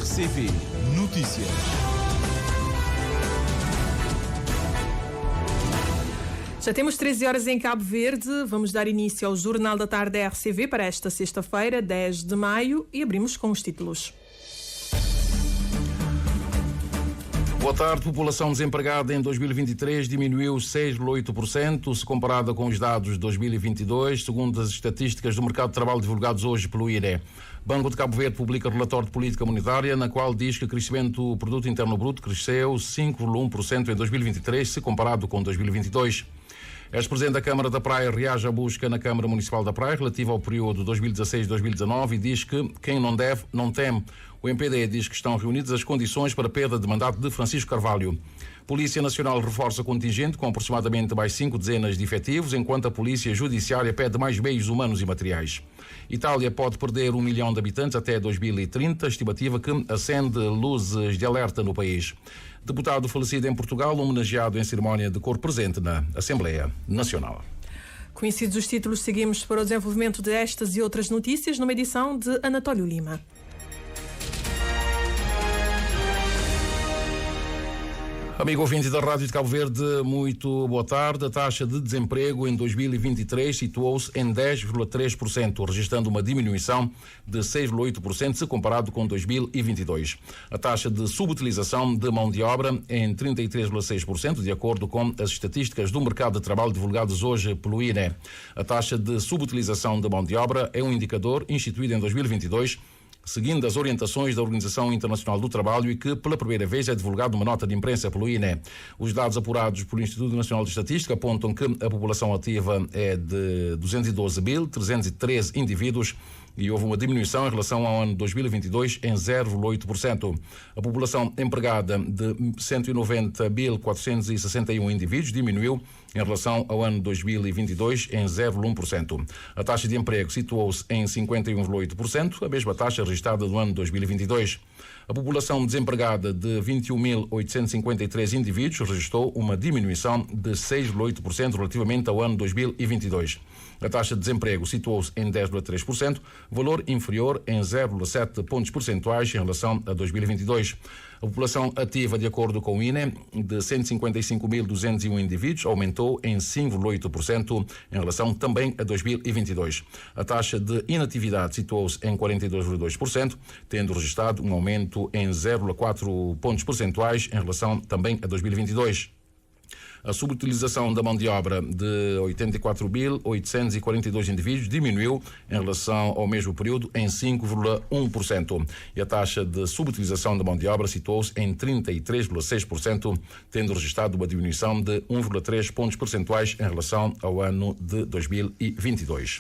RCV Notícias. Já temos 13 horas em Cabo Verde. Vamos dar início ao Jornal da Tarde da RCV para esta sexta-feira, 10 de maio, e abrimos com os títulos. Boa tarde. População desempregada em 2023 diminuiu 6,8% se comparada com os dados de 2022, segundo as estatísticas do mercado de trabalho divulgados hoje pelo INE. Banco de Cabo Verde publica relatório de política monetária, na qual diz que o crescimento do produto interno bruto cresceu 5,1% em 2023 se comparado com 2022. Ex-presidente da Câmara da Praia reage à busca na Câmara Municipal da Praia relativa ao período 2016-2019 e diz que quem não deve, não teme. O MPD diz que estão reunidas as condições para a perda de mandato de Francisco Carvalho. Polícia Nacional reforça contingente com aproximadamente mais 5 dezenas de efetivos, enquanto a Polícia Judiciária pede mais meios humanos e materiais. Itália pode perder 1 milhão de habitantes até 2030, estimativa que acende luzes de alerta no país. Deputado falecido em Portugal, homenageado em cerimónia de cor presente na Assembleia Nacional. Conhecidos os títulos, seguimos para o desenvolvimento destas e outras notícias numa edição de Anatólio Lima. Amigo ouvinte da Rádio de Cabo Verde, muito boa tarde. A taxa de desemprego em 2023 situou-se em 10,3%, registrando uma diminuição de 6,8% se comparado com 2022. A taxa de subutilização de mão de obra em 33,6%, de acordo com as estatísticas do mercado de trabalho divulgadas hoje pelo INE. A taxa de subutilização de mão de obra é um indicador instituído em 2022, seguindo as orientações da Organização Internacional do Trabalho e que, pela primeira vez, é divulgada uma nota de imprensa pelo INE. Os dados apurados pelo Instituto Nacional de Estatística apontam que a população ativa é de 212.313 indivíduos e houve uma diminuição em relação ao ano 2022 em 0,8%. A população empregada de 190.461 indivíduos diminuiu em relação ao ano 2022 em 0,1%. A taxa de emprego situou-se em 51,8%, a mesma taxa registrada no ano 2022. A população desempregada de 21.853 indivíduos registrou uma diminuição de 6,8% relativamente ao ano 2022. A taxa de desemprego situou-se em 10,3%, valor inferior em 0,7 pontos percentuais em relação a 2022. A população ativa, de acordo com o INE, de 155.201 indivíduos, aumentou em 5,8% em relação também a 2022. A taxa de inatividade situou-se em 42,2%, tendo registrado um aumento em 0,4 pontos percentuais em relação também a 2022. A subutilização da mão de obra de 84.842 indivíduos diminuiu em relação ao mesmo período em 5,1%. E a taxa de subutilização da mão de obra situou-se em 33,6%, tendo registrado uma diminuição de 1,3 pontos percentuais em relação ao ano de 2022.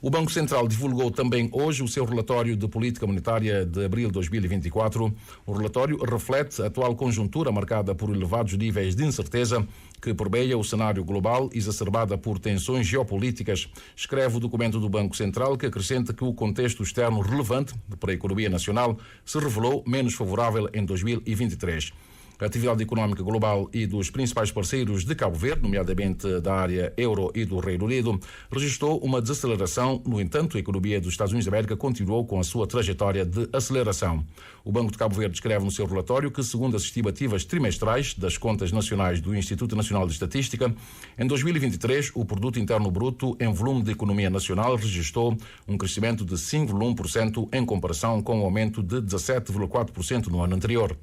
O Banco Central divulgou também hoje o seu relatório de política monetária de abril de 2024. O relatório reflete a atual conjuntura marcada por elevados níveis de incerteza que permeia o cenário global, exacerbada por tensões geopolíticas. Escreve o documento do Banco Central, que acrescenta que o contexto externo relevante para a economia nacional se revelou menos favorável em 2023. A atividade económica global e dos principais parceiros de Cabo Verde, nomeadamente da área euro e do Reino Unido, registrou uma desaceleração. No entanto, a economia dos Estados Unidos da América continuou com a sua trajetória de aceleração. O Banco de Cabo Verde escreve no seu relatório que, segundo as estimativas trimestrais das contas nacionais do Instituto Nacional de Estatística, em 2023, o produto interno bruto em volume de economia nacional registrou um crescimento de 5,1% em comparação com um aumento de 17,4% no ano anterior.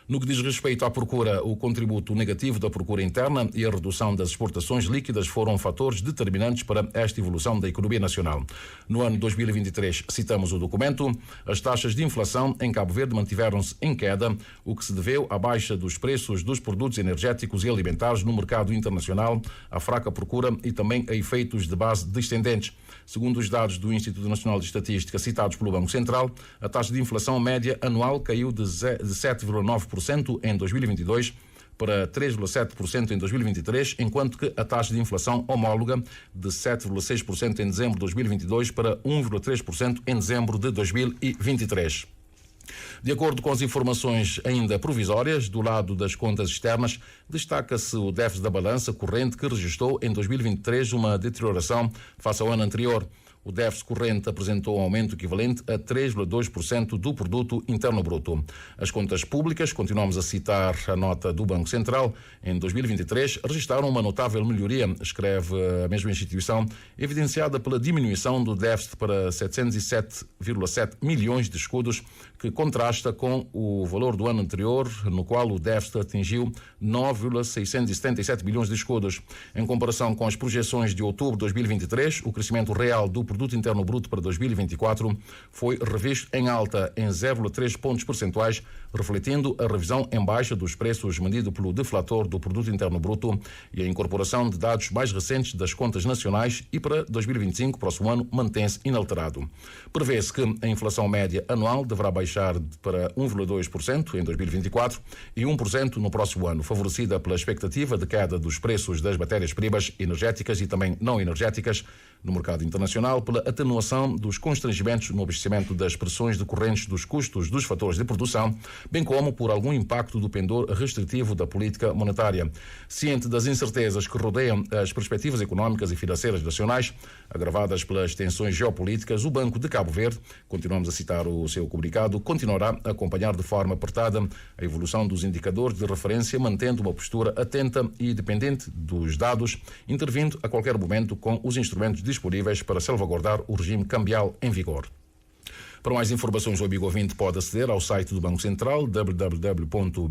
No que diz respeito à procura, o contributo negativo da procura interna e a redução das exportações líquidas foram fatores determinantes para esta evolução da economia nacional. No ano 2023, citamos o documento, as taxas de inflação em Cabo Verde mantiveram-se em queda, o que se deveu à baixa dos preços dos produtos energéticos e alimentares no mercado internacional, à fraca procura e também a efeitos de base descendentes. Segundo os dados do Instituto Nacional de Estatística citados pelo Banco Central, a taxa de inflação média anual caiu de 7,9% em 2022 para 3,7% em 2023, enquanto que a taxa de inflação homóloga de 7,6% em dezembro de 2022 para 1,3% em dezembro de 2023. De acordo com as informações ainda provisórias, do lado das contas externas, destaca-se o déficit da balança corrente que registrou em 2023 uma deterioração face ao ano anterior. O déficit corrente apresentou um aumento equivalente a 3,2% do produto interno bruto. As contas públicas, continuamos a citar a nota do Banco Central, em 2023 registraram uma notável melhoria, escreve a mesma instituição, evidenciada pela diminuição do déficit para 707,7 milhões de escudos, que contrasta com o valor do ano anterior, no qual o déficit atingiu 9,677 bilhões de escudos. Em comparação com as projeções de outubro de 2023, o crescimento real do produto interno bruto para 2024 foi revisto em alta em 0,3 pontos percentuais, refletindo a revisão em baixa dos preços medido pelo deflator do produto interno bruto e a incorporação de dados mais recentes das contas nacionais, e para 2025, próximo ano, mantém-se inalterado. Prevê-se que a inflação média anual deverá baixar para 1,2% em 2024 e 1% no próximo ano, favorecida pela expectativa de queda dos preços das matérias-primas energéticas e também não energéticas no mercado internacional, pela atenuação dos constrangimentos no abastecimento das pressões decorrentes dos custos dos fatores de produção, bem como por algum impacto do pendor restritivo da política monetária. Ciente das incertezas que rodeiam as perspectivas económicas e financeiras nacionais, agravadas pelas tensões geopolíticas, o Banco de Cabo Verde, continuamos a citar o seu comunicado, continuará a acompanhar de forma apertada a evolução dos indicadores de referência, mantendo uma postura atenta e dependente dos dados, intervindo a qualquer momento com os instrumentos disponíveis para salvaguardar o regime cambial em vigor. Para mais informações, o amigo ouvinte pode aceder ao site do Banco Central, www.bcv.cv,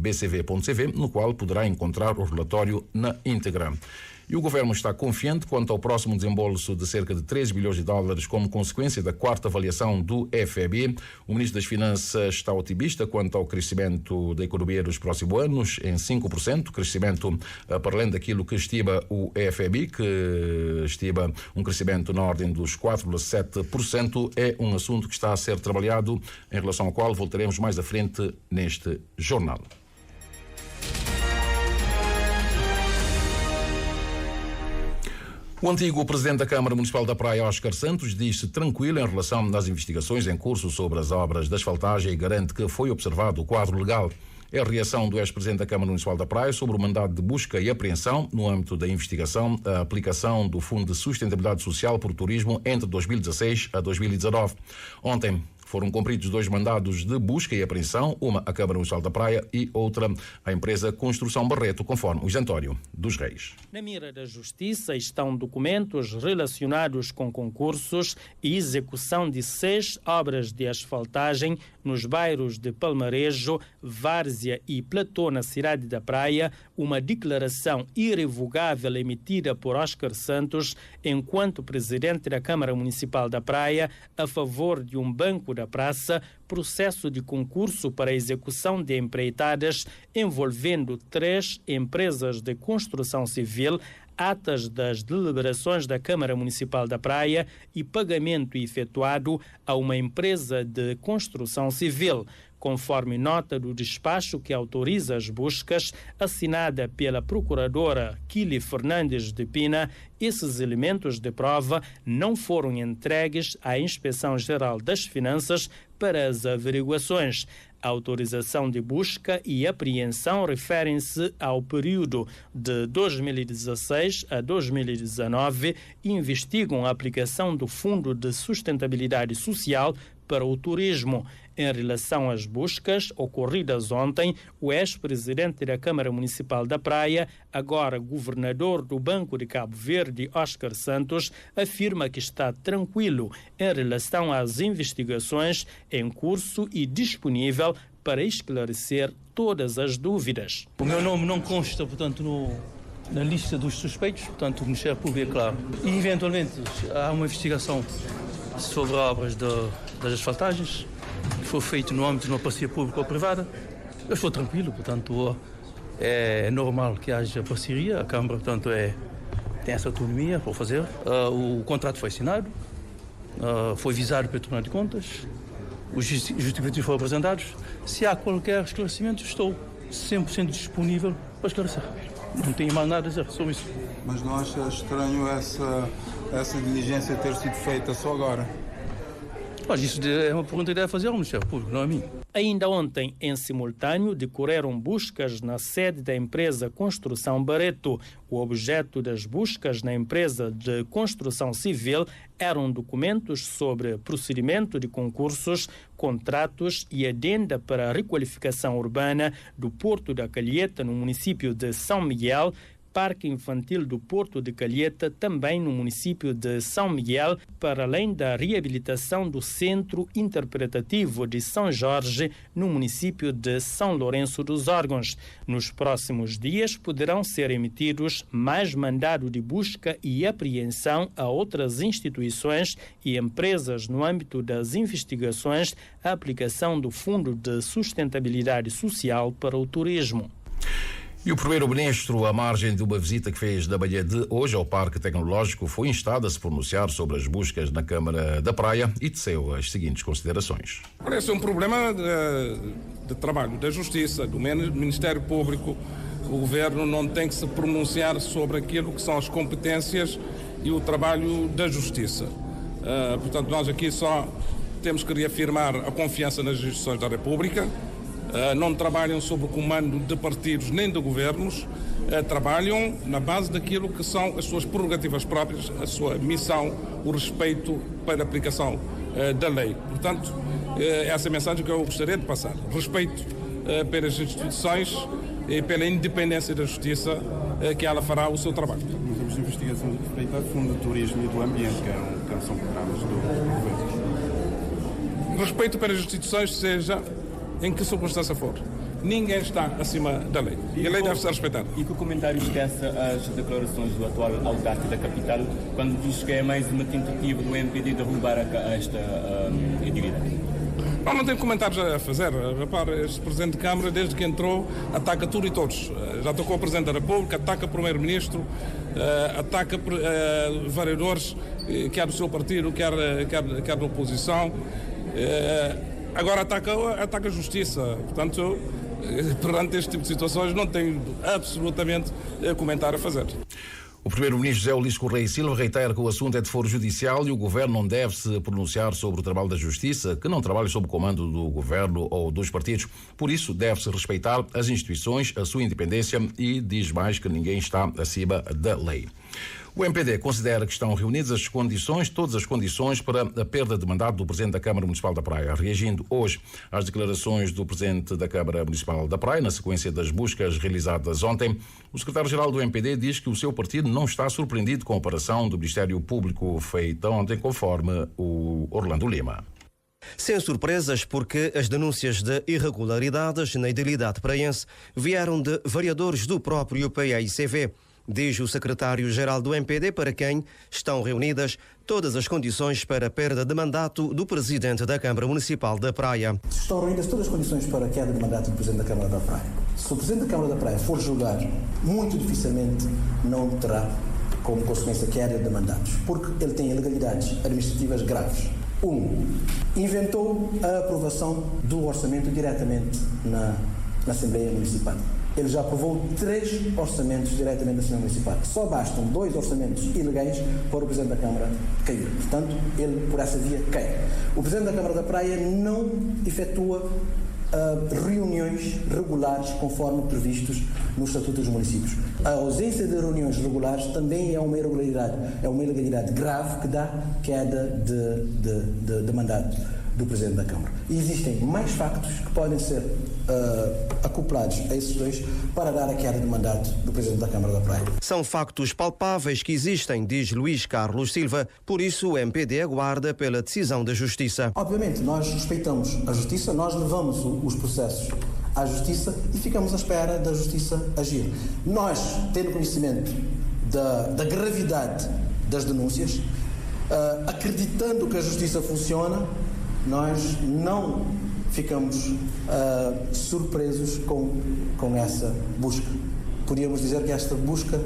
no qual poderá encontrar o relatório na íntegra. E o governo está confiante quanto ao próximo desembolso de cerca de 13 bilhões de dólares como consequência da quarta avaliação do FMI. O ministro das Finanças está otimista quanto ao crescimento da economia nos próximos anos, em 5%, crescimento para além daquilo que estima o FMI, que estima um crescimento na ordem dos 4,7%. É um assunto que está a ser trabalhado, em relação ao qual voltaremos mais à frente neste jornal. O antigo presidente da Câmara Municipal da Praia, Oscar Santos, diz-se tranquilo em relação às investigações em curso sobre as obras de asfaltagem e garante que foi observado o quadro legal. É a reação do ex-presidente da Câmara Municipal da Praia sobre o mandado de busca e apreensão no âmbito da investigação da aplicação do Fundo de Sustentabilidade Social por Turismo entre 2016 a 2019. Ontem foram cumpridos 2 mandados de busca e apreensão, uma à Câmara Municipal da Praia e outra à empresa Construção Barreto, conforme o Isantório dos Reis. Na mira da Justiça estão documentos relacionados com concursos e execução de 6 obras de asfaltagem nos bairros de Palmarejo, Várzea e Platô, na cidade da Praia, uma declaração irrevogável emitida por Oscar Santos, enquanto presidente da Câmara Municipal da Praia, a favor de um banco da praça, processo de concurso para a execução de empreitadas envolvendo 3 empresas de construção civil, atas das deliberações da Câmara Municipal da Praia e pagamento efetuado a uma empresa de construção civil, conforme nota do despacho que autoriza as buscas, assinada pela procuradora Kili Fernandes de Pina. Esses elementos de prova não foram entregues à Inspeção-Geral das Finanças para as averiguações. A autorização de busca e apreensão referem-se ao período de 2016 a 2019 e investigam a aplicação do Fundo de Sustentabilidade Social para o turismo. Em relação às buscas ocorridas ontem, o ex-presidente da Câmara Municipal da Praia, agora governador do Banco de Cabo Verde, Oscar Santos, afirma que está tranquilo em relação às investigações em curso e disponível para esclarecer todas as dúvidas. O meu nome não consta, portanto, na lista dos suspeitos, portanto, o Ministério Público é claro. E, eventualmente, há uma investigação sobre obras das asfaltagens, que foi feito no âmbito de uma parceria pública ou privada. Eu estou tranquilo, portanto, é normal que haja parceria, a Câmara, portanto, tem essa autonomia para fazer. O contrato foi assinado, foi visado pelo Tribunal de Contas, os justificativos foram apresentados. Se há qualquer esclarecimento, estou 100% disponível para esclarecer. Não tenho mais nada a dizer sobre isso. Mas não acha estranho essa diligência ter sido feita só agora? Mas isso é uma pergunta que deve fazer ao Ministério Público, não a mim. Ainda ontem, em simultâneo, decorreram buscas na sede da empresa Construção Barreto. O objeto das buscas na empresa de construção civil eram documentos sobre procedimento de concursos, contratos e adenda para a requalificação urbana do Porto da Calheta, no município de São Miguel, Parque Infantil do Porto de Calheta, também no município de São Miguel, para além da reabilitação do Centro Interpretativo de São Jorge, no município de São Lourenço dos Órgãos. Nos próximos dias poderão ser emitidos mais mandado de busca e apreensão a outras instituições e empresas no âmbito das investigações à aplicação do Fundo de Sustentabilidade Social para o Turismo. E o primeiro-ministro, à margem de uma visita que fez na manhã de hoje ao Parque Tecnológico, foi instado a se pronunciar sobre as buscas na Câmara da Praia e teceu as seguintes considerações. Parece um problema de trabalho da Justiça, do Ministério Público. O Governo não tem que se pronunciar sobre aquilo que são as competências e o trabalho da Justiça. Portanto, nós aqui só temos que reafirmar a confiança nas instituições da República. Não trabalham sob o comando de partidos nem de governos, trabalham na base daquilo que são as suas prerrogativas próprias, a sua missão, o respeito para a aplicação da lei. Portanto, essa é a mensagem que eu gostaria de passar. Respeito pelas instituições e pela independência da Justiça, que ela fará o seu trabalho. Mas temos investigações respeito ao Fundo do Turismo e do Ambiente, que são programas do governo. Respeito pelas instituições, seja em que circunstância for. Ninguém está acima da lei. E a lei deve ser respeitada. E que comentário esquece as declarações do atual autarca da capital, quando diz que é mais uma tentativa do MPD de roubar esta entidade? Não tem comentários a fazer. Repare, este Presidente de Câmara, desde que entrou, ataca tudo e todos. Já atacou o Presidente da República, ataca o Primeiro-Ministro, ataca vereadores, quer do seu partido, quer da oposição. Agora ataca a Justiça. Portanto, perante este tipo de situações, não tenho absolutamente comentário a fazer. O primeiro-ministro José Ulisses Correia e Silva reitera que o assunto é de foro judicial e o governo não deve se pronunciar sobre o trabalho da Justiça, que não trabalha sob o comando do governo ou dos partidos. Por isso, deve-se respeitar as instituições, a sua independência e diz mais que ninguém está acima da lei. O MPD considera que estão reunidas todas as condições para a perda de mandato do Presidente da Câmara Municipal da Praia. Reagindo hoje às declarações do Presidente da Câmara Municipal da Praia, na sequência das buscas realizadas ontem, o Secretário-Geral do MPD diz que o seu partido não está surpreendido com a operação do Ministério Público feita ontem, conforme o Orlando Lima. Sem surpresas, porque as denúncias de irregularidades na idilidade praense vieram de vereadores do próprio PAICV. Diz o secretário-geral do MPD, para quem estão reunidas todas as condições para a perda de mandato do presidente da Câmara Municipal da Praia. Estão reunidas todas as condições para a queda de mandato do presidente da Câmara da Praia. Se o presidente da Câmara da Praia for julgar, muito dificilmente não terá como consequência queda de mandatos, porque ele tem ilegalidades administrativas graves. Inventou a aprovação do orçamento diretamente na Assembleia Municipal. Ele já aprovou 3 orçamentos diretamente na Assembleia Municipal. Só bastam 2 orçamentos ilegais para o Presidente da Câmara cair. Portanto, ele, por essa via, cai. O Presidente da Câmara da Praia não efetua reuniões regulares conforme previstos nos estatutos dos municípios. A ausência de reuniões regulares também é uma ilegalidade grave que dá queda de mandato do Presidente da Câmara. E existem mais factos que podem ser acoplados a esses 2 para dar a queda de mandato do Presidente da Câmara da Praia. São factos palpáveis que existem, diz Luís Carlos Silva, por isso o MPD aguarda pela decisão da Justiça. Obviamente, nós respeitamos a Justiça, nós levamos os processos à Justiça e ficamos à espera da Justiça agir. Nós, tendo conhecimento da gravidade das denúncias, acreditando que a Justiça funciona, nós não ficamos surpresos com essa busca. Podíamos dizer que esta busca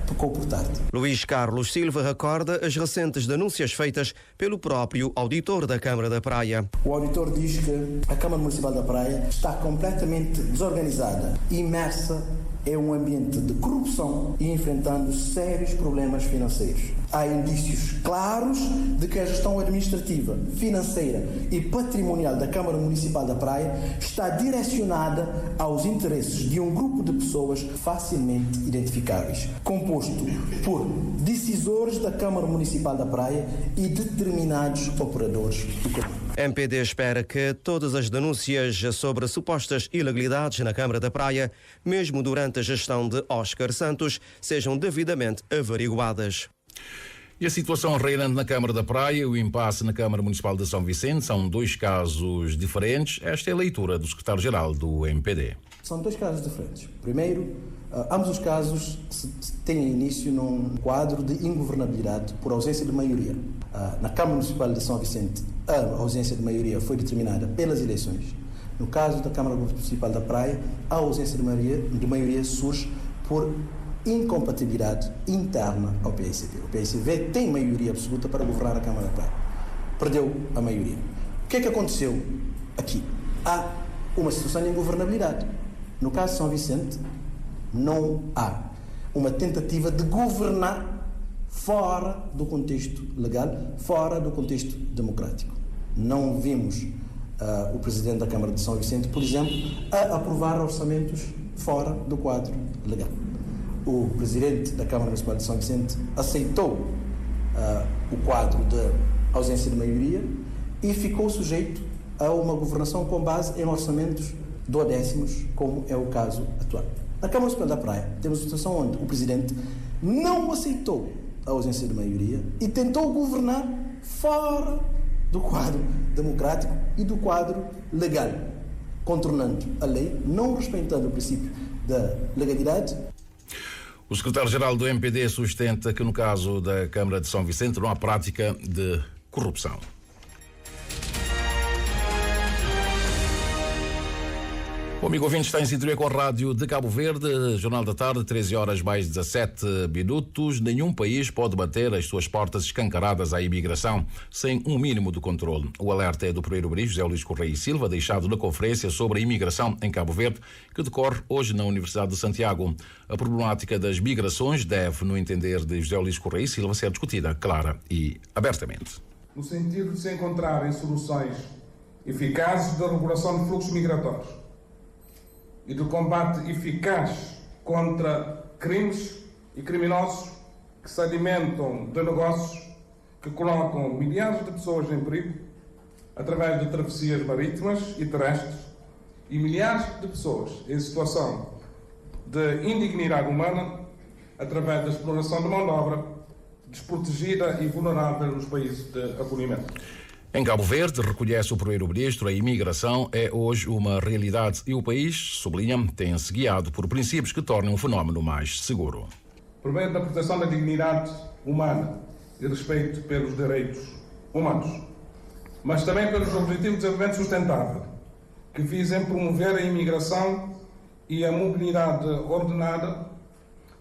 tocou por tarde. Luís Carlos Silva recorda as recentes denúncias feitas pelo próprio auditor da Câmara da Praia. O auditor diz que a Câmara Municipal da Praia está completamente desorganizada, imersa é um ambiente de corrupção e enfrentando sérios problemas financeiros. Há indícios claros de que a gestão administrativa, financeira e patrimonial da Câmara Municipal da Praia está direcionada aos interesses de um grupo de pessoas facilmente identificáveis, composto por decisores da Câmara Municipal da Praia e determinados operadores econômicos. MPD espera que todas as denúncias sobre supostas ilegalidades na Câmara da Praia, mesmo durante a gestão de Óscar Santos, sejam devidamente averiguadas. E a situação reinante na Câmara da Praia e o impasse na Câmara Municipal de São Vicente são dois casos diferentes. Esta é a leitura do secretário-geral do MPD. São dois casos diferentes. Primeiro, ambos os casos têm início num quadro de ingovernabilidade por ausência de maioria. Na Câmara Municipal de São Vicente, a ausência de maioria foi determinada pelas eleições. No caso da Câmara Municipal da Praia, a ausência de maioria surge por incompatibilidade interna ao PICV. O PICV tem maioria absoluta para governar a Câmara da Praia. Perdeu a maioria. O que é que aconteceu aqui? Há uma situação de ingovernabilidade. No caso de São Vicente, não há uma tentativa de governar fora do contexto legal, fora do contexto democrático. Não vimos o Presidente da Câmara de São Vicente, por exemplo, a aprovar orçamentos fora do quadro legal. O Presidente da Câmara Municipal de São Vicente aceitou o quadro de ausência de maioria e ficou sujeito a uma governação com base em orçamentos duodécimos, como é o caso atual. Na Câmara Municipal da Praia, temos uma situação onde o Presidente não aceitou a ausência de maioria e tentou governar fora do quadro democrático e do quadro legal, contornando a lei, não respeitando o princípio da legalidade. O secretário-geral do MPD sustenta que no caso da Câmara de São Vicente não há prática de corrupção. O amigo ouvinte está em sintonia com a rádio de Cabo Verde, Jornal da Tarde, 13 horas mais 17 minutos. Nenhum país pode bater as suas portas escancaradas à imigração sem um mínimo de controle. O alerta é do primeiro-ministro José Luís Correia e Silva, deixado na conferência sobre a imigração em Cabo Verde, que decorre hoje na Universidade de Santiago. A problemática das migrações deve, no entender de José Luís Correia e Silva, ser discutida clara e abertamente. No sentido de se encontrarem soluções eficazes da regulação de fluxos migratórios e do combate eficaz contra crimes e criminosos que se alimentam de negócios que colocam milhares de pessoas em perigo através de travessias marítimas e terrestres e milhares de pessoas em situação de indignidade humana através da exploração de mão de obra desprotegida e vulnerável nos países de acolhimento. Em Cabo Verde, reconhece o primeiro-ministro, a imigração é hoje uma realidade e o país, sublinha, tem-se guiado por princípios que tornem um fenómeno mais seguro. Por meio da proteção da dignidade humana e respeito pelos direitos humanos, mas também pelos Objetivos de Desenvolvimento Sustentável, que visem promover a imigração e a mobilidade ordenada,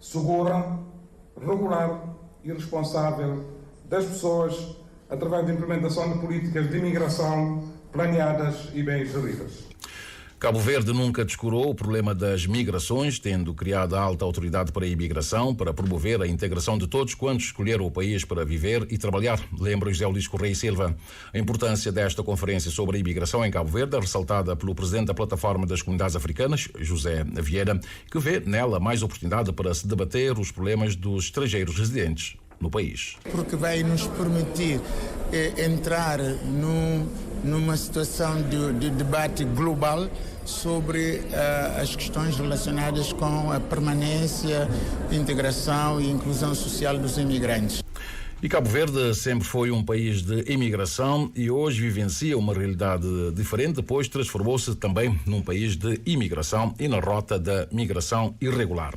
segura, regular e responsável das pessoas através da implementação de políticas de imigração planeadas e bem geridas. Cabo Verde nunca descurou o problema das migrações, tendo criado a alta autoridade para a imigração para promover a integração de todos quantos escolheram o país para viver e trabalhar, lembra José Luís Correia e Silva. A importância desta conferência sobre a imigração em Cabo Verde é ressaltada pelo presidente da Plataforma das Comunidades Africanas, José Vieira, que vê nela mais oportunidade para se debater os problemas dos estrangeiros residentes no país. Porque vai nos permitir entrar numa situação de debate global sobre as questões relacionadas com a permanência, integração e inclusão social dos imigrantes. E Cabo Verde sempre foi um país de imigração e hoje vivencia uma realidade diferente, pois transformou-se também num país de imigração e na rota da migração irregular.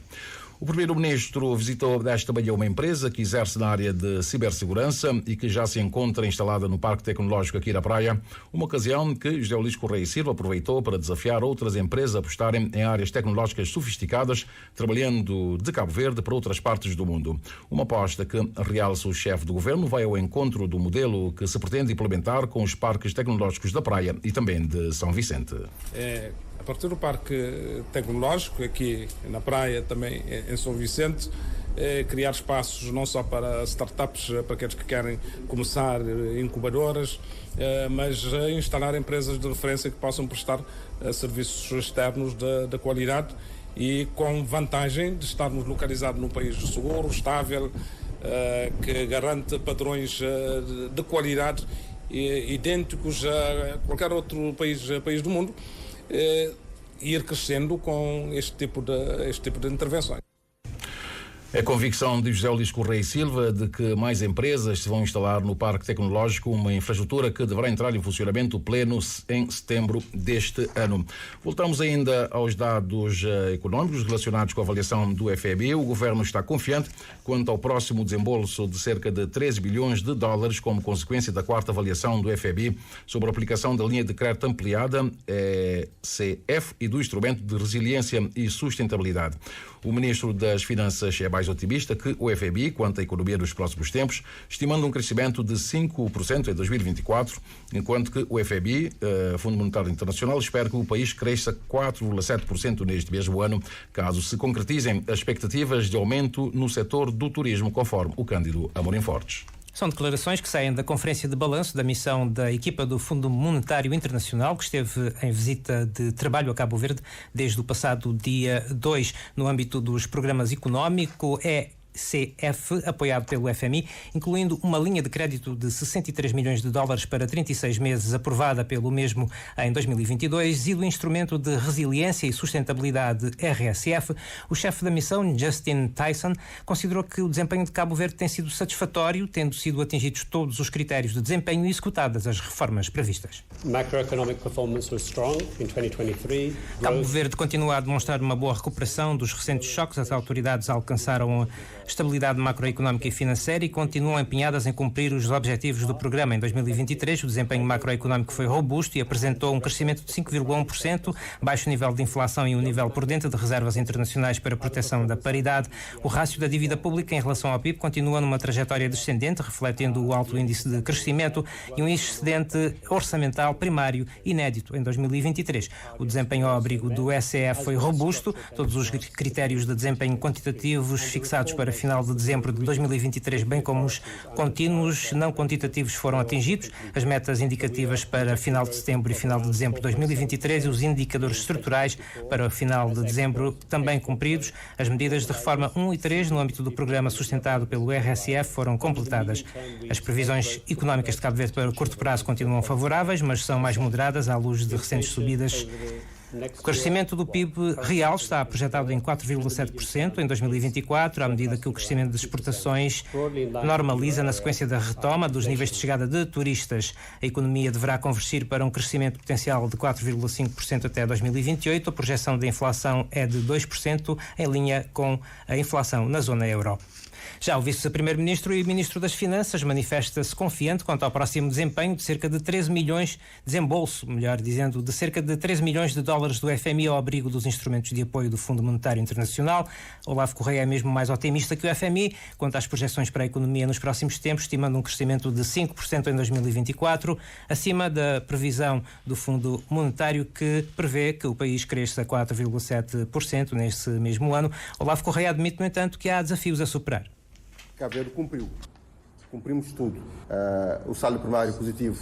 O primeiro-ministro visitou desta manhã uma empresa que exerce na área de cibersegurança e que já se encontra instalada no Parque Tecnológico aqui na Praia, uma ocasião que José Luís Correia e Silva aproveitou para desafiar outras empresas a apostarem em áreas tecnológicas sofisticadas, trabalhando de Cabo Verde para outras partes do mundo. Uma aposta que, realça o chefe do governo, vai ao encontro do modelo que se pretende implementar com os parques tecnológicos da Praia e também de São Vicente. A partir do Parque Tecnológico, aqui na praia, também em São Vicente, criar espaços não só para startups, para aqueles que querem começar, incubadoras, mas instalar empresas de referência que possam prestar serviços externos de qualidade e com vantagem de estarmos localizados num país seguro, estável, que garante padrões de qualidade idênticos a qualquer outro país do mundo, e ir crescendo com este tipo de intervenções. É a convicção de José Luís Correia e Silva de que mais empresas se vão instalar no Parque Tecnológico, uma infraestrutura que deverá entrar em funcionamento pleno em setembro deste ano. Voltamos ainda aos dados económicos relacionados com a avaliação do FEB. O governo está confiante quanto ao próximo desembolso de cerca de 13 bilhões de dólares como consequência da quarta avaliação do FEB sobre a aplicação da linha de crédito ampliada CF e do instrumento de resiliência e sustentabilidade. O ministro das Finanças é mais otimista que o FMI quanto à economia nos próximos tempos, estimando um crescimento de 5% em 2024, enquanto que o FMI, Fundo Monetário Internacional, espera que o país cresça 4,7% neste mesmo ano, caso se concretizem as expectativas de aumento no setor do turismo, conforme o Cândido Amorim Fortes. São declarações que saem da conferência de balanço da missão da equipa do Fundo Monetário Internacional, que esteve em visita de trabalho a Cabo Verde desde o passado dia 2, no âmbito dos programas económico CF, apoiado pelo FMI, incluindo uma linha de crédito de 63 milhões de dólares para 36 meses, aprovada pelo mesmo em 2022, e do instrumento de resiliência e sustentabilidade RSF. O chefe da missão, Justin Tyson, considerou que o desempenho de Cabo Verde tem sido satisfatório, tendo sido atingidos todos os critérios de desempenho e executadas as reformas previstas. Cabo Verde continua a demonstrar uma boa recuperação dos recentes choques. As autoridades alcançaram estabilidade macroeconómica e financeira e continuam empenhadas em cumprir os objetivos do programa. Em 2023, o desempenho macroeconómico foi robusto e apresentou um crescimento de 5,1%, baixo nível de inflação e um nível prudente de reservas internacionais para proteção da paridade. O rácio da dívida pública em relação ao PIB continua numa trajetória descendente, refletindo o alto índice de crescimento e um excedente orçamental primário inédito em 2023. O desempenho ao abrigo do SEF foi robusto, todos os critérios de desempenho quantitativos fixados para final de dezembro de 2023, bem como os contínuos não quantitativos, foram atingidos. As metas indicativas para final de setembro e final de dezembro de 2023 e os indicadores estruturais para o final de dezembro também cumpridos. As medidas de reforma 1 e 3 no âmbito do programa sustentado pelo RSF foram completadas. As previsões económicas de Cabo Verde para curto prazo continuam favoráveis, mas são mais moderadas à luz de recentes subidas. O crescimento do PIB real está projetado em 4,7% em 2024, à medida que o crescimento de exportações normaliza na sequência da retoma dos níveis de chegada de turistas. A economia deverá convergir para um crescimento potencial de 4,5% até 2028. A projeção de inflação é de 2%, em linha com a inflação na zona euro. Já o vice-primeiro-ministro e ministro das Finanças manifesta-se confiante quanto ao próximo desempenho de cerca de 13 milhões, desembolso, melhor dizendo, de cerca de 13 milhões de dólares do FMI ao abrigo dos instrumentos de apoio do Fundo Monetário Internacional. Olavo Correia é mesmo mais otimista que o FMI quanto às projeções para a economia nos próximos tempos, estimando um crescimento de 5% em 2024, acima da previsão do Fundo Monetário, que prevê que o país cresça 4,7% neste mesmo ano. Olavo Correia admite, no entanto, que há desafios a superar. Cabo Verde cumprimos tudo. O saldo primário positivo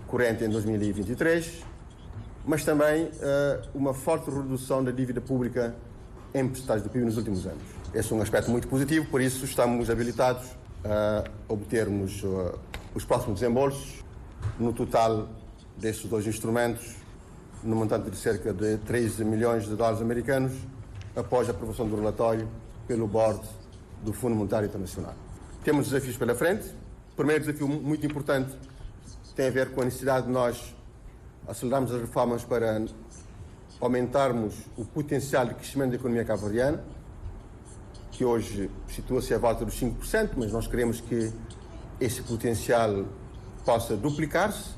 corrente em 2023, mas também uma forte redução da dívida pública em percentagem do PIB nos últimos anos. Esse é um aspecto muito positivo, por isso estamos habilitados a obtermos os próximos desembolsos, no total destes dois instrumentos, no montante de cerca de 13 milhões de dólares americanos, após a aprovação do relatório pelo Board do Fundo Monetário Internacional. Temos desafios pela frente. O primeiro desafio muito importante tem a ver com a necessidade de nós acelerarmos as reformas para aumentarmos o potencial de crescimento da economia cabo-verdiana, que hoje situa-se à volta dos 5%, mas nós queremos que esse potencial possa duplicar-se,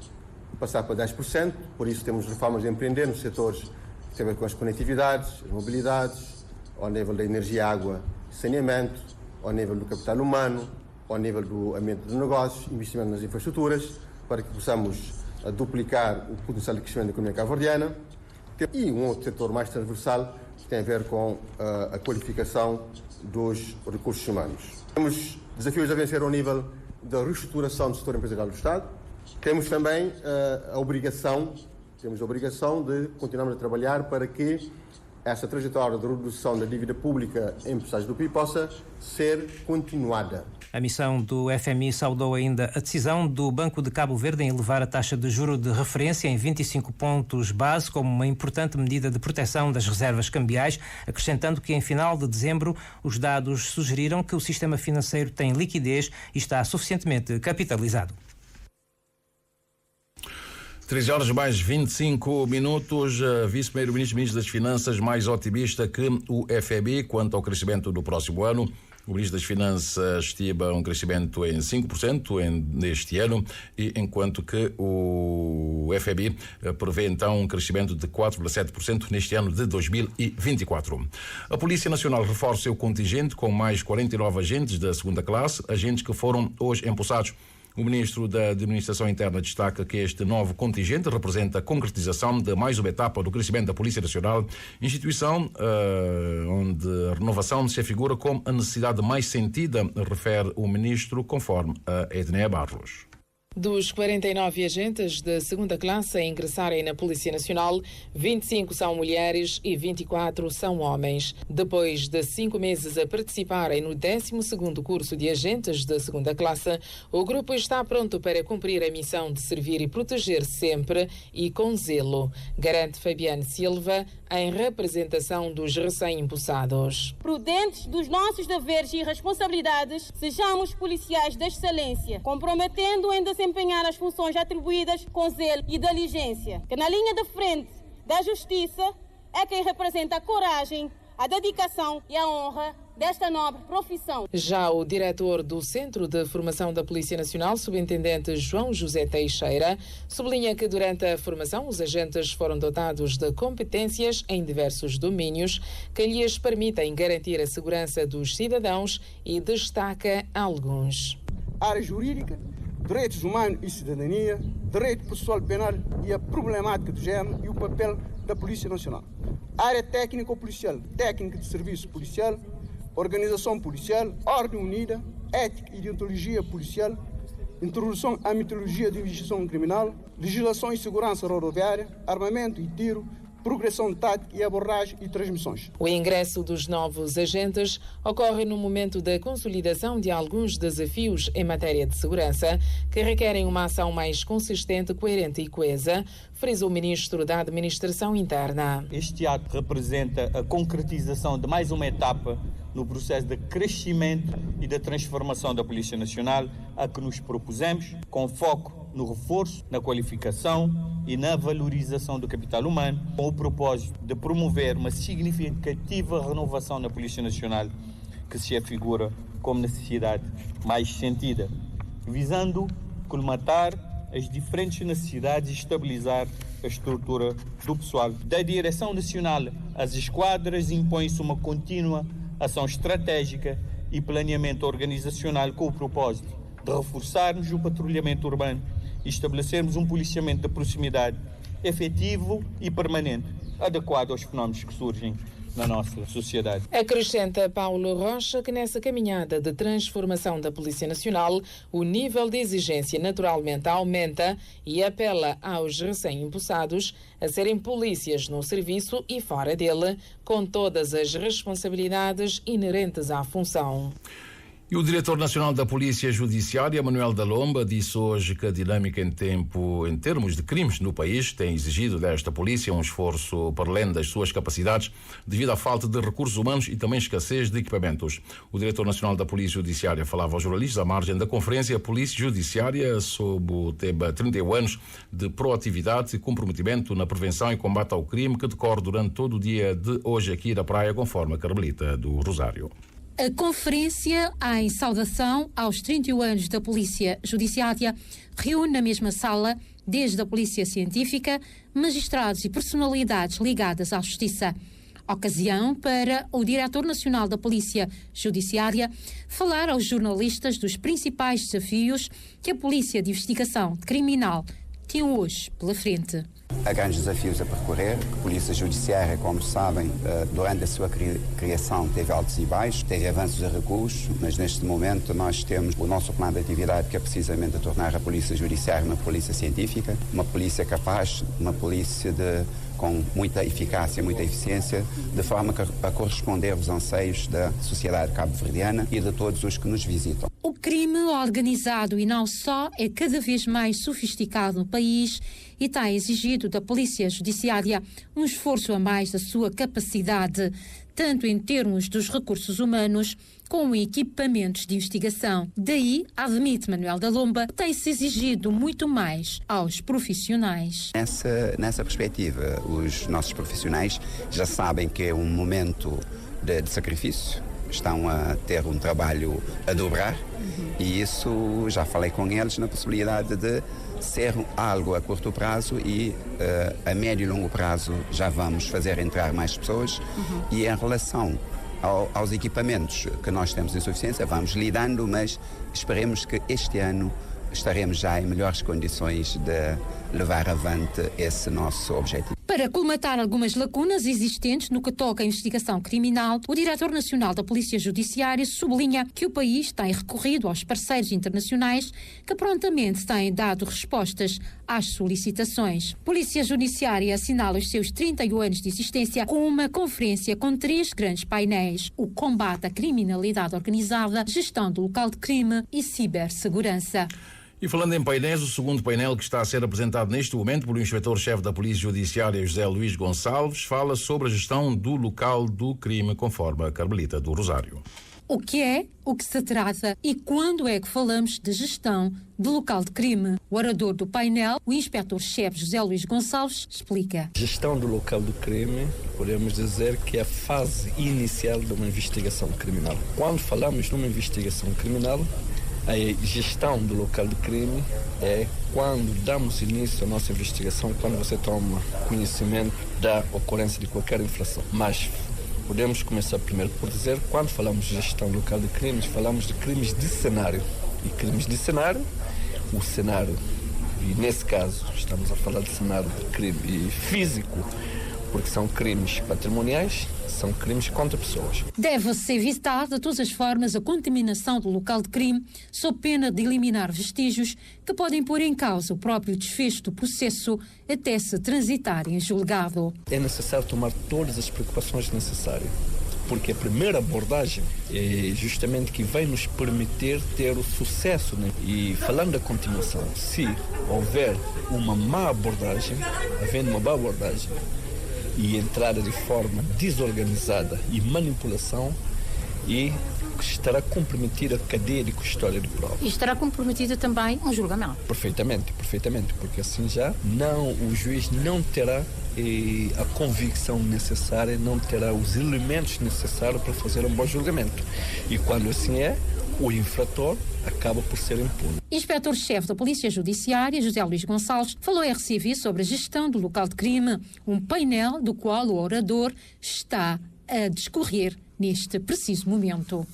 passar para 10%. Por isso temos reformas a empreender nos setores que têm a ver com as conectividades, as mobilidades, ao nível da energia, água, saneamento, ao nível do capital humano, ao nível do ambiente de negócios, investimento nas infraestruturas, para que possamos duplicar o potencial de crescimento da economia cabo-verdiana. E um outro setor mais transversal que tem a ver com a qualificação dos recursos humanos. Temos desafios a vencer ao nível da reestruturação do setor empresarial do Estado. Temos também a obrigação de continuarmos a trabalhar para que essa trajetória de redução da dívida pública em porcentagem do PIB possa ser continuada. A missão do FMI saudou ainda a decisão do Banco de Cabo Verde em elevar a taxa de juro de referência em 25 pontos base como uma importante medida de proteção das reservas cambiais, acrescentando que em final de dezembro os dados sugeriram que o sistema financeiro tem liquidez e está suficientemente capitalizado. 13 horas mais 25 minutos. Vice-primeiro-ministro das Finanças mais otimista que o FMI quanto ao crescimento do próximo ano. O ministro das Finanças estima um crescimento em 5% neste ano, e enquanto que o FMI prevê então um crescimento de 4,7% neste ano de 2024. A Polícia Nacional reforça seu contingente com mais 49 agentes da segunda classe, agentes que foram hoje empossados. O ministro da Administração Interna destaca que este novo contingente representa a concretização de mais uma etapa do crescimento da Polícia Nacional, instituição onde a renovação se afigura como a necessidade mais sentida, refere o ministro, conforme a Edneia Barros. Dos 49 agentes de segunda classe a ingressarem na Polícia Nacional, 25 são mulheres e 24 são homens. Depois de 5 meses a participarem no 12º curso de agentes de segunda classe, o grupo está pronto para cumprir a missão de servir e proteger sempre e com zelo, garante Fabiane Silva, em representação dos recém-impulsados. Prudentes dos nossos deveres e responsabilidades, sejamos policiais de excelência, comprometendo em desempenhar as funções atribuídas com zelo e diligência, que na linha de frente da justiça é quem representa a coragem, a dedicação e a honra desta nobre profissão. Já o diretor do Centro de Formação da Polícia Nacional, subintendente João José Teixeira, sublinha que durante a formação os agentes foram dotados de competências em diversos domínios que lhes permitem garantir a segurança dos cidadãos e destaca alguns. Área jurídica, direitos humanos e cidadania, direito processual penal e a problemática do género e o papel da Polícia Nacional. Área técnico-policial, técnica de serviço policial, organização policial, ordem unida, ética e deontologia policial, introdução à metodologia de investigação criminal, legislação e segurança rodoviária, armamento e tiro, progressão tática e abordagem e transmissões. O ingresso dos novos agentes ocorre no momento da consolidação de alguns desafios em matéria de segurança que requerem uma ação mais consistente, coerente e coesa, frisa o ministro da Administração Interna. Este ato representa a concretização de mais uma etapa no processo de crescimento e de transformação da Polícia Nacional a que nos propusemos, com foco no reforço, na qualificação e na valorização do capital humano, com o propósito de promover uma significativa renovação na Polícia Nacional que se afigura como necessidade mais sentida, visando colmatar as diferentes necessidades e estabilizar a estrutura do pessoal. Da Direção Nacional às esquadras impõe-se uma contínua ação estratégica e planeamento organizacional com o propósito de reforçarmos o patrulhamento urbano e estabelecermos um policiamento de proximidade efetivo e permanente, adequado aos fenómenos que surgem na nossa sociedade. Acrescenta Paulo Rocha que nessa caminhada de transformação da Polícia Nacional, o nível de exigência naturalmente aumenta e apela aos recém-impulsados a serem polícias no serviço e fora dele, com todas as responsabilidades inerentes à função. E o diretor nacional da Polícia Judiciária, Manuel da Lomba, disse hoje que a dinâmica em termos de crimes no país tem exigido desta polícia um esforço para além das suas capacidades devido à falta de recursos humanos e também escassez de equipamentos. O diretor nacional da Polícia Judiciária falava aos jornalistas à margem da conferência Polícia Judiciária sob o tema 31 anos de proatividade e comprometimento na prevenção e combate ao crime que decorre durante todo o dia de hoje aqui na praia, conforme a Carmelita do Rosário. A conferência em saudação aos 31 anos da Polícia Judiciária reúne na mesma sala, desde a Polícia Científica, magistrados e personalidades ligadas à Justiça. Ocasião para o Diretor Nacional da Polícia Judiciária falar aos jornalistas dos principais desafios que a Polícia de Investigação Criminal tem hoje pela frente. Há grandes desafios a percorrer. A Polícia Judiciária, como sabem, durante a sua criação teve altos e baixos, teve avanços e recuos, mas neste momento nós temos o nosso plano de atividade que é precisamente tornar a Polícia Judiciária uma polícia científica, uma polícia capaz, uma polícia com muita eficácia, muita eficiência, de forma a corresponder aos anseios da sociedade cabo-verdiana e de todos os que nos visitam. O crime organizado e não só é cada vez mais sofisticado no país e tem exigido da Polícia Judiciária um esforço a mais da sua capacidade, tanto em termos dos recursos humanos como em equipamentos de investigação. Daí, admite Manuel da Lomba, tem-se exigido muito mais aos profissionais. Nessa perspectiva, os nossos profissionais já sabem que é um momento de sacrifício, estão a ter um trabalho a dobrar e isso já falei com eles na possibilidade de ser algo a curto prazo e a médio e longo prazo já vamos fazer entrar mais pessoas e em relação aos equipamentos que nós temos em suficiência, vamos lidando, mas esperemos que este ano estaremos já em melhores condições de levar avante esse nosso objetivo. Para colmatar algumas lacunas existentes no que toca à investigação criminal, o Diretor Nacional da Polícia Judiciária sublinha que o país tem recorrido aos parceiros internacionais que prontamente têm dado respostas às solicitações. A Polícia Judiciária assinala os seus 31 anos de existência com uma conferência com 3 grandes painéis: o combate à criminalidade organizada, gestão do local de crime e cibersegurança. E falando em painéis, o segundo painel que está a ser apresentado neste momento pelo Inspetor-Chefe da Polícia Judiciária, José Luís Gonçalves, fala sobre a gestão do local do crime, conforme a Carmelita do Rosário. O que é, o que se trata e quando é que falamos de gestão do local de crime? O orador do painel, o Inspetor-Chefe José Luís Gonçalves, explica. Gestão do local do crime, podemos dizer que é a fase inicial de uma investigação criminal. Quando falamos de uma investigação criminal, a gestão do local de crime é quando damos início à nossa investigação, quando você toma conhecimento da ocorrência de qualquer infração. Mas podemos começar primeiro por dizer, quando falamos de gestão local de crimes, falamos de crimes de cenário. E crimes de cenário, o cenário, e nesse caso estamos a falar de cenário de crime físico, porque são crimes patrimoniais, são crimes contra pessoas. Deve-se evitar de todas as formas a contaminação do local de crime, sob pena de eliminar vestígios que podem pôr em causa o próprio desfecho do processo até se transitar em julgado. É necessário tomar todas as precauções necessárias, porque a primeira abordagem é justamente que vai nos permitir ter o sucesso, né? E falando da continuação, se houver uma má abordagem, havendo uma má abordagem, e entrada de forma desorganizada e manipulação, e estará comprometida a cadeia de custódia de prova. E estará comprometida também um julgamento. Perfeitamente, porque assim já o juiz não terá a convicção necessária, não terá os elementos necessários para fazer um bom julgamento. E quando assim é, o infrator acaba por ser impune. Inspetor-Chefe da Polícia Judiciária, José Luís Gonçalves, falou à RCV sobre a gestão do local de crime, um painel do qual o orador está a discorrer neste preciso momento.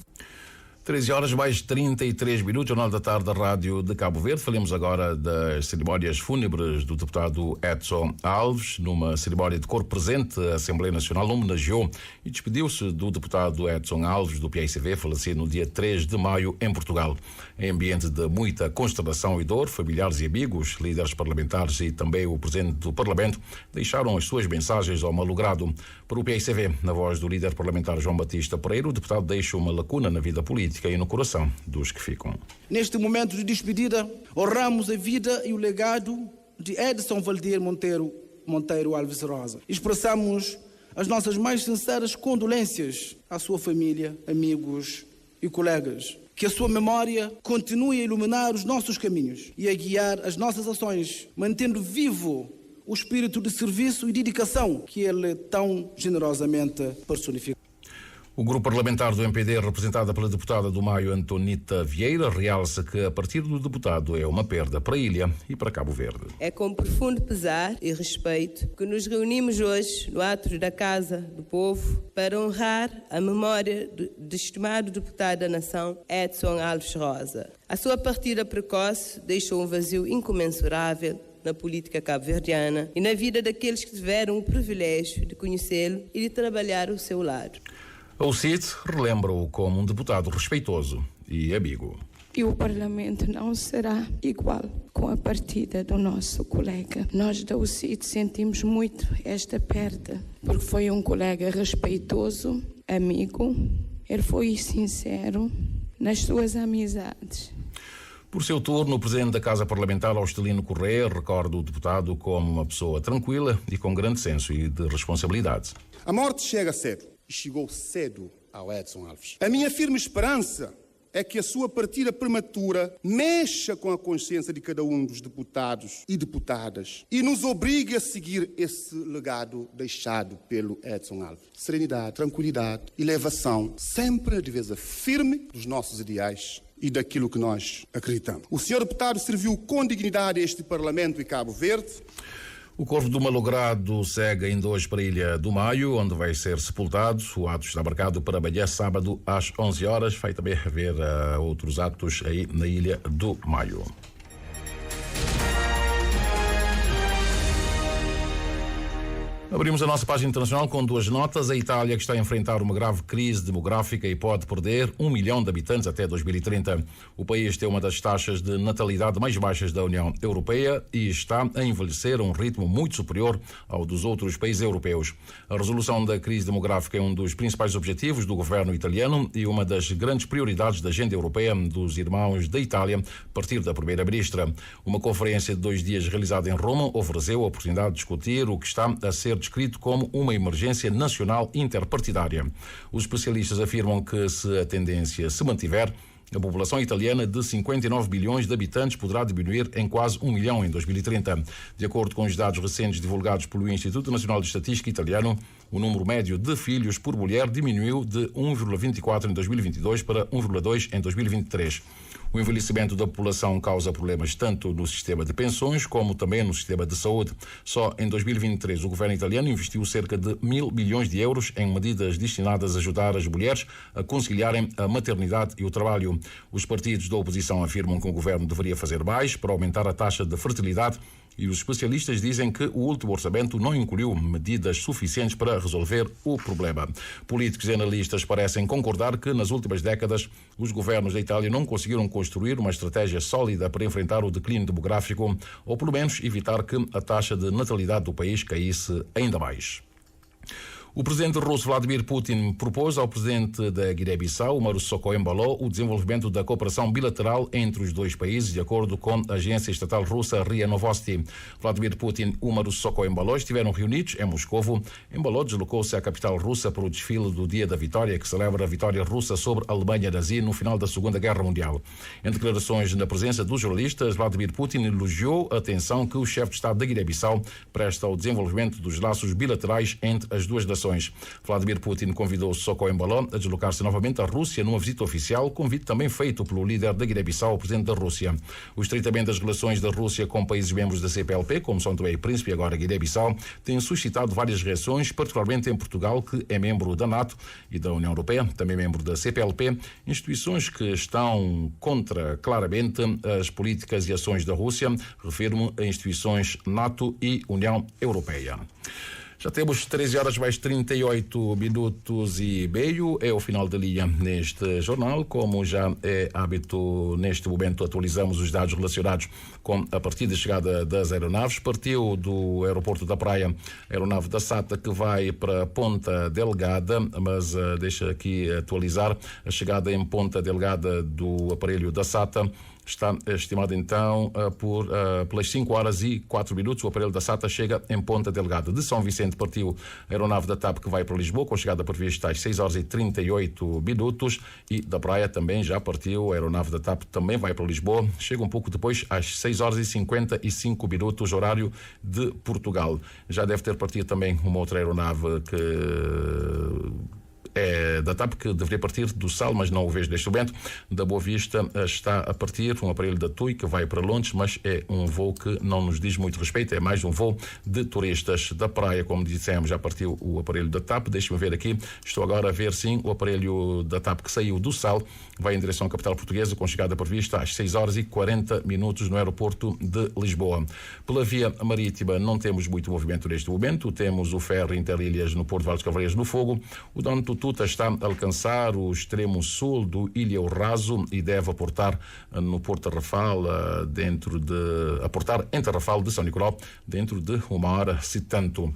13 horas mais 33 minutos, Jornal da Tarde da Rádio de Cabo Verde. Falemos agora das cerimónias fúnebres do deputado Edson Alves. Numa cerimónia de corpo presente, a Assembleia Nacional homenageou e despediu-se do deputado Edson Alves, do PAICV, falecido no dia 3 de maio em Portugal. Em ambiente de muita consternação e dor, familiares e amigos, líderes parlamentares e também o presidente do Parlamento deixaram as suas mensagens ao malogrado. Para o PAICV, na voz do líder parlamentar João Batista Pereira, o deputado deixa uma lacuna na vida política e no coração dos que ficam. Neste momento de despedida, honramos a vida e o legado de Edson Valdir Monteiro Alves Rosa. Expressamos as nossas mais sinceras condolências à sua família, amigos e colegas. Que a sua memória continue a iluminar os nossos caminhos e a guiar as nossas ações, mantendo vivo o espírito de serviço e dedicação que ele tão generosamente personificou. O grupo parlamentar do MPD, representada pela deputada do Maio, Antonita Vieira, realça que a partir do deputado é uma perda para a ilha e para Cabo Verde. É com profundo pesar e respeito que nos reunimos hoje no átrio da Casa do Povo para honrar a memória do estimado deputado da Nação, Edson Alves Rosa. A sua partida precoce deixou um vazio incomensurável na política cabo-verdiana e na vida daqueles que tiveram o privilégio de conhecê-lo e de trabalhar ao seu lado. O CID relembra-o como um deputado respeitoso e amigo. E o Parlamento não será igual com a partida do nosso colega. Nós da UCIT sentimos muito esta perda, porque foi um colega respeitoso, amigo, ele foi sincero nas suas amizades. Por seu turno, o presidente da Casa Parlamentar, Austelino Correia, recorda o deputado como uma pessoa tranquila e com grande senso de responsabilidade. A morte chega cedo e chegou cedo ao Edson Alves. A minha firme esperança é que a sua partida prematura mexa com a consciência de cada um dos deputados e deputadas e nos obrigue a seguir esse legado deixado pelo Edson Alves. Serenidade, tranquilidade, elevação, sempre na defesa firme dos nossos ideais e daquilo que nós acreditamos. O senhor deputado serviu com dignidade a este Parlamento e Cabo Verde. O corpo do malogrado segue ainda hoje para a Ilha do Maio, onde vai ser sepultado. O ato está marcado para amanhã, sábado, às 11 horas. Vai também haver outros atos aí na Ilha do Maio. Abrimos a nossa página internacional com duas notas. A Itália, que está a enfrentar uma grave crise demográfica e pode perder 1 milhão de habitantes até 2030. O país tem uma das taxas de natalidade mais baixas da União Europeia e está a envelhecer a um ritmo muito superior ao dos outros países europeus. A resolução da crise demográfica é um dos principais objetivos do governo italiano e uma das grandes prioridades da agenda europeia dos irmãos da Itália, a partir da primeira-ministra. Uma conferência de 2 dias realizada em Roma ofereceu a oportunidade de discutir o que está a ser descrito como uma emergência nacional interpartidária. Os especialistas afirmam que, se a tendência se mantiver, a população italiana de 59 bilhões de habitantes poderá diminuir em quase 1 milhão em 2030. De acordo com os dados recentes divulgados pelo Instituto Nacional de Estatística italiano, o número médio de filhos por mulher diminuiu de 1,24 em 2022 para 1,2 em 2023. O envelhecimento da população causa problemas tanto no sistema de pensões como também no sistema de saúde. Só em 2023 o governo italiano investiu cerca de 1.000 bilhões de euros em medidas destinadas a ajudar as mulheres a conciliarem a maternidade e o trabalho. Os partidos da oposição afirmam que o governo deveria fazer mais para aumentar a taxa de fertilidade e os especialistas dizem que o último orçamento não incluiu medidas suficientes para resolver o problema. Políticos e analistas parecem concordar que, nas últimas décadas, os governos da Itália não conseguiram construir uma estratégia sólida para enfrentar o declínio demográfico ou, pelo menos, evitar que a taxa de natalidade do país caísse ainda mais. O presidente russo Vladimir Putin propôs ao presidente da Guiné-Bissau, Umaru Sissoco Embalo, o desenvolvimento da cooperação bilateral entre os dois países, de acordo com a agência estatal russa RIA Novosti. Vladimir Putin e Umaru Sissoco Embalo estiveram reunidos em Moscovo. Embalo deslocou-se à capital russa para o desfile do Dia da Vitória, que celebra a vitória russa sobre a Alemanha nazi no final da Segunda Guerra Mundial. Em declarações na presença dos jornalistas, Vladimir Putin elogiou a atenção que o chefe de Estado da Guiné-Bissau presta ao desenvolvimento dos laços bilaterais entre as duas nações. Vladimir Putin convidou Sissoco Embalo a deslocar-se novamente à Rússia numa visita oficial, convite também feito pelo líder da Guiné-Bissau, o presidente da Rússia. O estreitamento das relações da Rússia com países membros da CPLP, como São Tomé e Príncipe e agora Guiné-Bissau, tem suscitado várias reações, particularmente em Portugal, que é membro da NATO e da União Europeia, também membro da CPLP, instituições que estão contra claramente as políticas e ações da Rússia, refiro-me a instituições NATO e União Europeia. Já temos 13 horas mais 38 minutos e meio. É o final da linha neste jornal. Como já é hábito, neste momento atualizamos os dados relacionados com a partida e chegada das aeronaves. Partiu do aeroporto da Praia a aeronave da SATA que vai para Ponta Delgada, mas deixa aqui atualizar a chegada em Ponta Delgada do aparelho da SATA. Está estimado então pelas 5 horas e 4 minutos. O aparelho da SATA chega em Ponta Delgada. De São Vicente partiu a aeronave da TAP que vai para Lisboa, com chegada prevista às 6 horas e 38 minutos. E da Praia também já partiu a aeronave da TAP, também vai para Lisboa. Chega um pouco depois às 6 horas e 55 minutos, horário de Portugal. Já deve ter partido também uma outra aeronave que é da TAP, que deveria partir do Sal, mas não o vejo neste momento. Da Boa Vista está a partir um aparelho da TUI que vai para Londres, mas é um voo que não nos diz muito respeito, é mais um voo de turistas. Da Praia, como dissemos, já partiu o aparelho da TAP. Deixe-me ver aqui, estou agora a ver sim o aparelho da TAP que saiu do Sal, vai em direção à capital portuguesa, com chegada prevista às 6h40 no aeroporto de Lisboa. Pela via marítima não temos muito movimento neste momento, temos o ferry Interilhas no Porto de Vales Cavaleiros no fogo. O Dom Tututa está a alcançar o extremo sul do Ilhéu Raso e deve aportar no Porto Tarrafal, aportar em Tarrafal de São Nicolau dentro de uma hora, se tanto.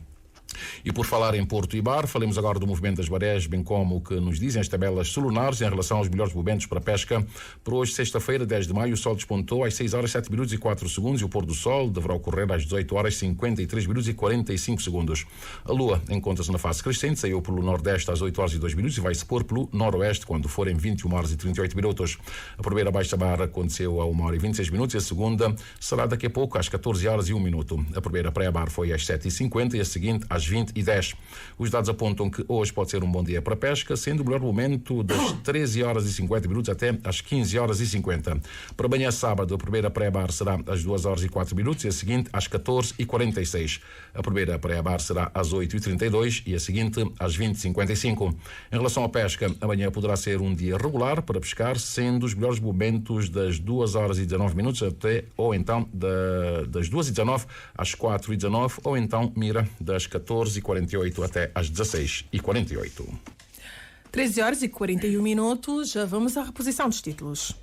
E por falar em Porto e Bar, falemos agora do movimento das marés, bem como o que nos dizem as tabelas solunares em relação aos melhores momentos para a pesca. Por hoje, sexta-feira, 10 de maio, o sol despontou às 6h07 e o pôr do sol deverá ocorrer às 18h53 e 45 segundos. A lua encontra-se na fase crescente, saiu pelo nordeste às 8h02 e vai se pôr pelo noroeste quando forem 21h38. A primeira baixa-mar aconteceu a 1h26 e a segunda será daqui a pouco às 14h01. A primeira praia-mar foi às 7h50 e a seguinte às 20h10. Os dados apontam que hoje pode ser um bom dia para a pesca, sendo o melhor momento das 13h50 até às 15h50. Para amanhã, sábado, a primeira praia-bar será às 2h04 e a seguinte às 14h46. A primeira praia-bar será às 8h32 e a seguinte às 20h55. Em relação à pesca, amanhã poderá ser um dia regular para pescar, sendo os melhores momentos das 2h19 até, ou então das 2h19 às 4h19, ou então mira das 14h48 até às 16h48. 13h41. Já vamos à reposição dos títulos.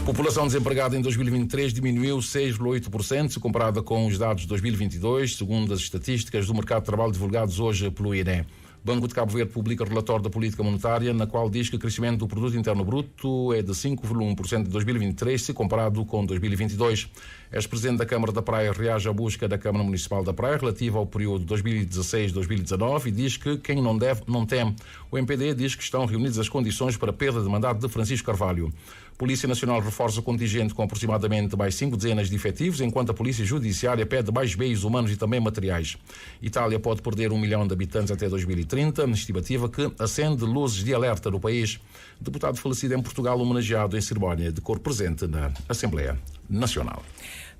População desempregada em 2023 diminuiu 6,8% se comparada com os dados de 2022, segundo as estatísticas do mercado de trabalho divulgados hoje pelo INE. Banco de Cabo Verde publica relatório da política monetária, na qual diz que o crescimento do produto interno bruto é de 5,1% em 2023, se comparado com 2022. Ex-presidente da Câmara da Praia reage à busca da Câmara Municipal da Praia relativa ao período 2016-2019 e diz que quem não deve, não teme. O MPD diz que estão reunidas as condições para a perda de mandato de Francisco Carvalho. Polícia Nacional reforça o contingente com aproximadamente mais 5 dezenas de efetivos, enquanto a Polícia Judiciária pede mais meios humanos e também materiais. Itália pode perder 1 milhão de habitantes até 2030, estimativa que acende luzes de alerta no país. Deputado falecido em Portugal homenageado em cerimónia de cor presente na Assembleia Nacional.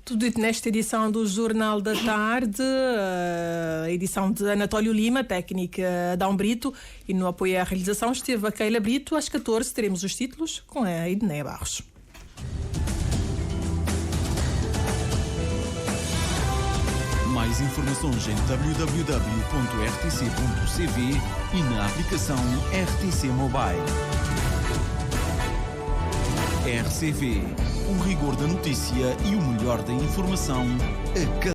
Tudo dito nesta edição do Jornal da Tarde, a edição de Anatólio Lima, técnica Adão Brito, e no apoio à realização esteve a Keila Brito. Às 14 teremos os títulos com a Edneia Barros. Mais informações em www.rtc.cv e na aplicação RTC Mobile. RCV, o rigor da notícia e o melhor da informação a cada